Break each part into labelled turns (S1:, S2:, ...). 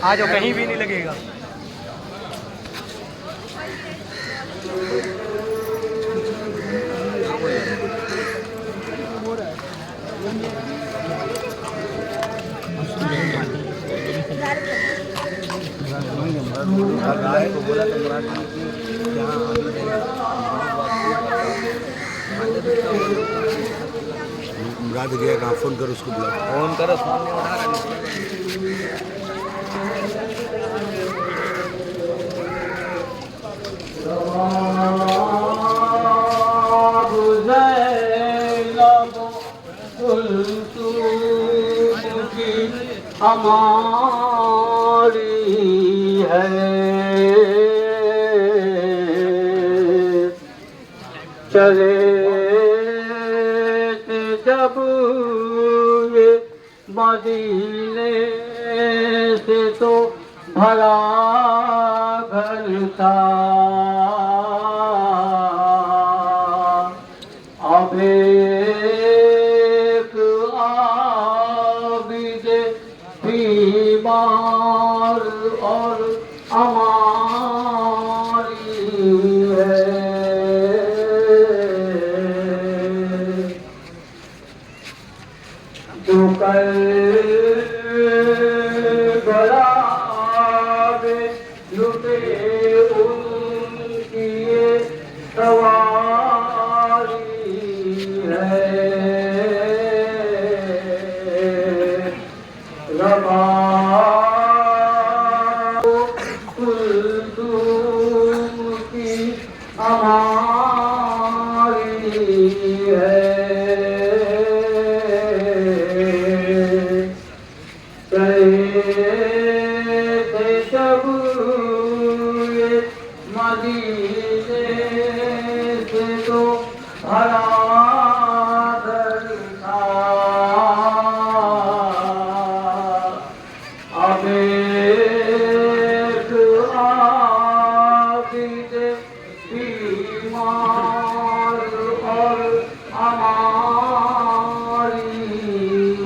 S1: آ جاؤ کہیں بھی نہیں لگے گا.
S2: مراد گیا کہاں فون کرو اس کو بلا
S1: فون کرو فون نہیں اٹھا رہا.
S3: ہماری ہے چلے جب یہ مدینے سے تو بھرا گھر تھا اب ایک عابد بیمار اور ہماری ہے جو کل گلا میں لٹے ان کی یہ سواری ہے کلثوم کی ہماری ہے جب یہ مدینے سے تو بھرا گھر تھا اب ایک عابد بیمار اور ہماری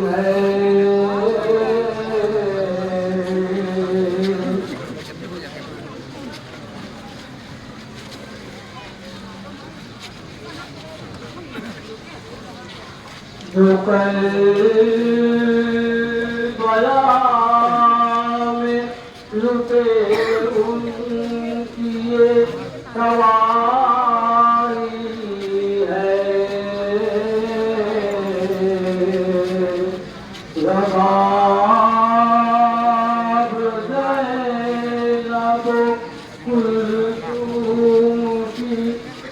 S3: ہے جو کل بلا میں لٹے ان کی یہ سواری ہے رباب زینب کلثوم کی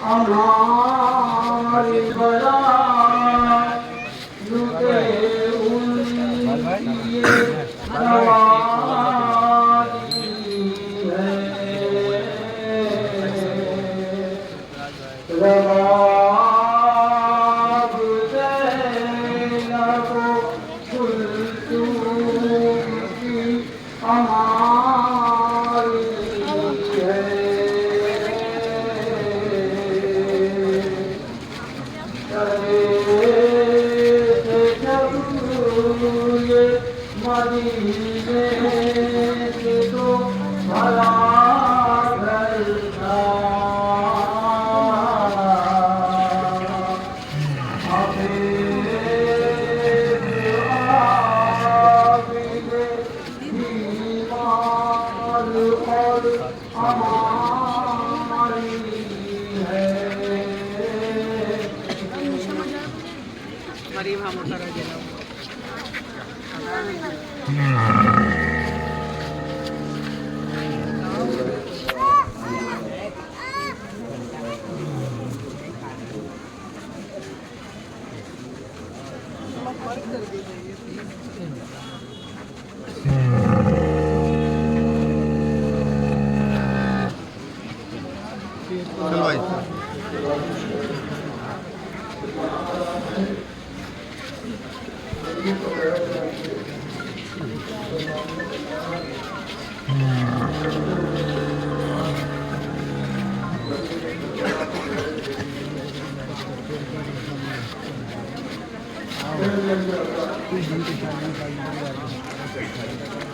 S3: ہماری بلا لٹے ان کی یہ سواری ہے رباب زینب کلثوم کی ہماری ہے مدینے سے تو بھرا گھر تھا اب ایک عابد بیمار اور ہماری ہے
S1: مریم ہم اٹھا رہے ہیں.
S2: چلو بھائی
S3: Thank you.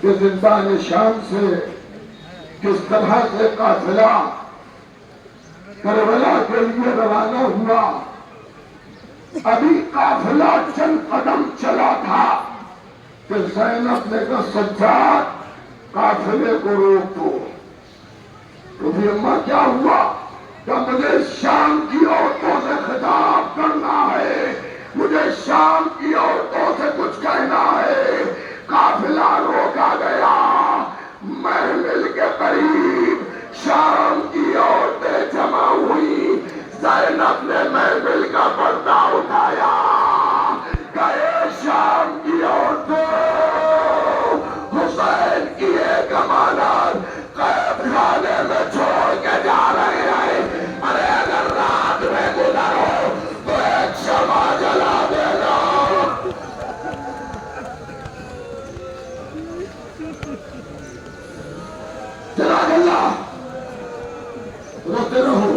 S3: کہ زندان شام سے کس طرح سے قافلہ کربلا کے لیے روانہ ہوا. ابھی قافلہ چند قدم چلا تھا کہ زینب نے کہا سجاد قافلے کو روک دو. تو پھر اماں کیا ہوا کہ مجھے شام کی عورتوں سے خطاب کرنا ہے, مجھے شام کی عورتوں سے کچھ کہنا ہے. قافلہ روکا گیا. محمل کے قریب شام کی عورتیں جمع ہوئی. زینب نے محمل کا پردہ اٹھایا. کہے شام کی عورتوں, حسین کی ایک امانت قید خانے میں چھوڑ کے جا رہے ہیں. ارے اگر رات میں گزرو تو ایک شمع جلا دینا. جزاک اللہ. روتے رہو,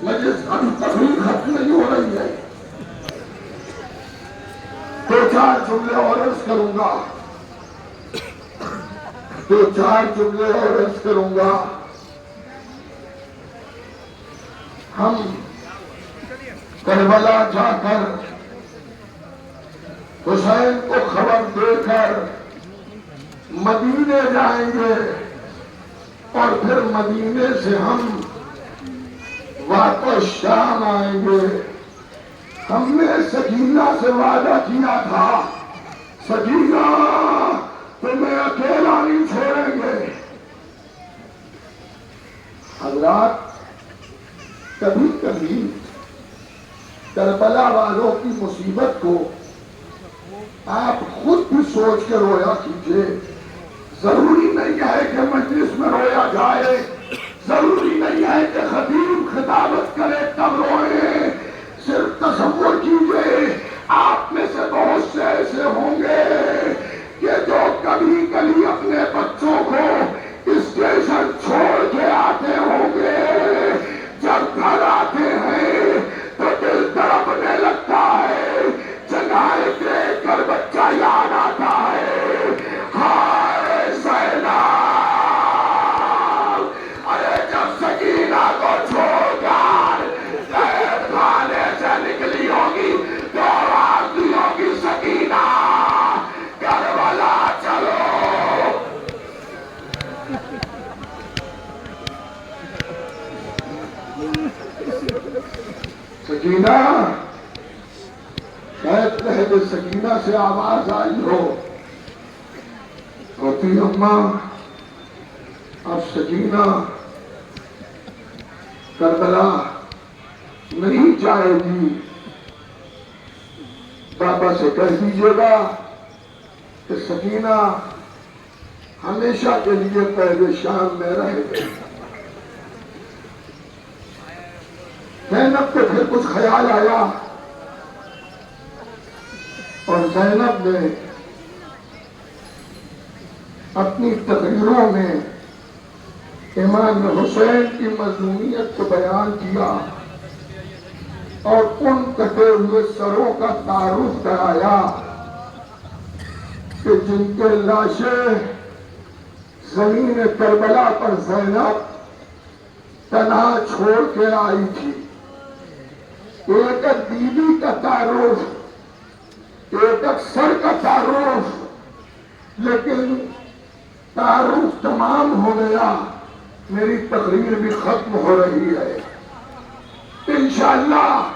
S3: مجلس ابھی تقریر ختم نہیں ہو رہی ہے. دو چار جملے اور عرض کروں گا, دو چار جملے اور عرض کروں گا. ہم کربلا جا کر حسین کو خبر دے کر مدینے جائیں گے اور پھر مدینے سے ہم واپس شام آئیں گے. ہم نے سکینہ سے وعدہ کیا تھا, سکینہ تمہیں اکیلا نہیں چھوڑیں گے. حضرات کبھی کبھی کربلا والوں کی مصیبت کو آپ خود بھی سوچ کے رویا کیجئے. ضروری نہیں ہے کہ مجلس میں رویا جائے, ضروری نہیں ہے کہ خطیب خطابت کرے تب روئے. صرف تصور کیجئے آپ میں سے بہت سے ایسے ہوں گے کہ جو کبھی کبھی اپنے بچوں کو اسٹیشن چھوڑ کے آتے ہوں گے. جب گھر آتے ہیں تو دل تڑپنے لگتا ہے, جگہیں دیکھ کر بچہ یاد آتا ہے. ہائے زینب, ارے جب سکینہ کو چھوڑ کر قید خانے سے نکلی ہوگی تو آواز دی ہوگی سکینہ کربلا چلو. سکینہ, شاید پہلے سکینہ سے آواز آئی ہو. ہوتی اماں اب سکینہ کربلا نہیں جائے گی. بابا سے کہہ دیجیے گا کہ سکینہ ہمیشہ کے لیے پہلے شام میں رہے گی. زینب کو پھر کچھ خیال آیا اور زینب نے اپنی تقریروں میں امام حسین کی مظلومیت کو بیان کیا اور ان کٹے ہوئے سروں کا تعارف کرایا کہ جن کے لاشیں زمین کربلا پر زینب تنہا چھوڑ کے آئی تھی. ایک بیوی کا تعارف, ایک سر کا تعارف, لیکن تعارف تمام ہو گیا. میری تقریر بھی ختم ہو رہی ہے. انشاءاللہ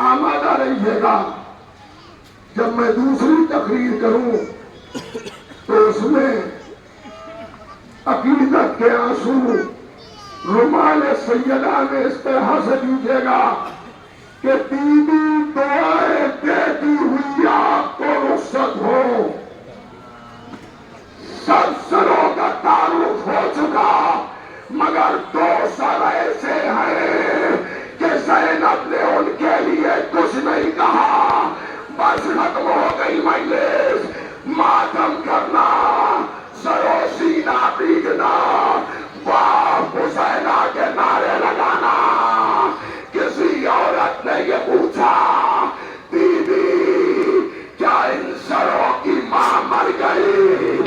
S3: آمادہ رہیے گا. جب میں دوسری تقریر کروں تو اس میں عقیدت کے آنسو رومال سیدہ میں اس طرح سے دیجیے گا کہ بی بی دعائیں دیتی ہوئی آپ کو رخصت ہو. سب سروں کا تعارف ہو چکا مگر دو سر ایسے ہیں کہ زینب نے ان کے لیے کچھ نہیں کہا. بس ختم ہو گئی مجلس. ماتم کرنا, سرو سینہ پیٹنا, واہ حسینہ کے نعرے لگانا. کسی عورت نے یہ پوچھا بی بی کیا ان سروں کی ماں مر گئی؟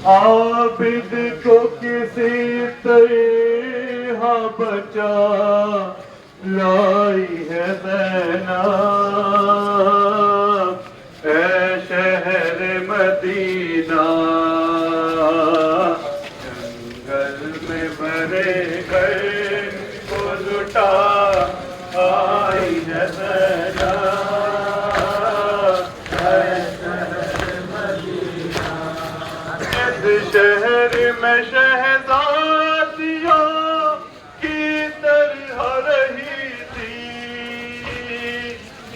S4: عابد کو کسی طرح بچا لائی ہے زینب، اے شہر مدینہ جنگل میں بھرے گئے کو لٹا آئی ہے زینب، شہر میں شہزادیوں کی طرح رہی تھی،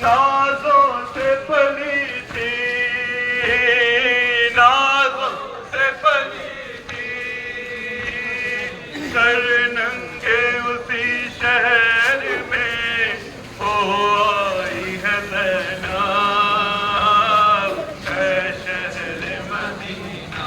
S4: نازوں سے پلی تھی، نازوں سے پلی تھی، سر ننگے اسی شہر میں ہو آئی ہے زینب، اے شہر مدینہ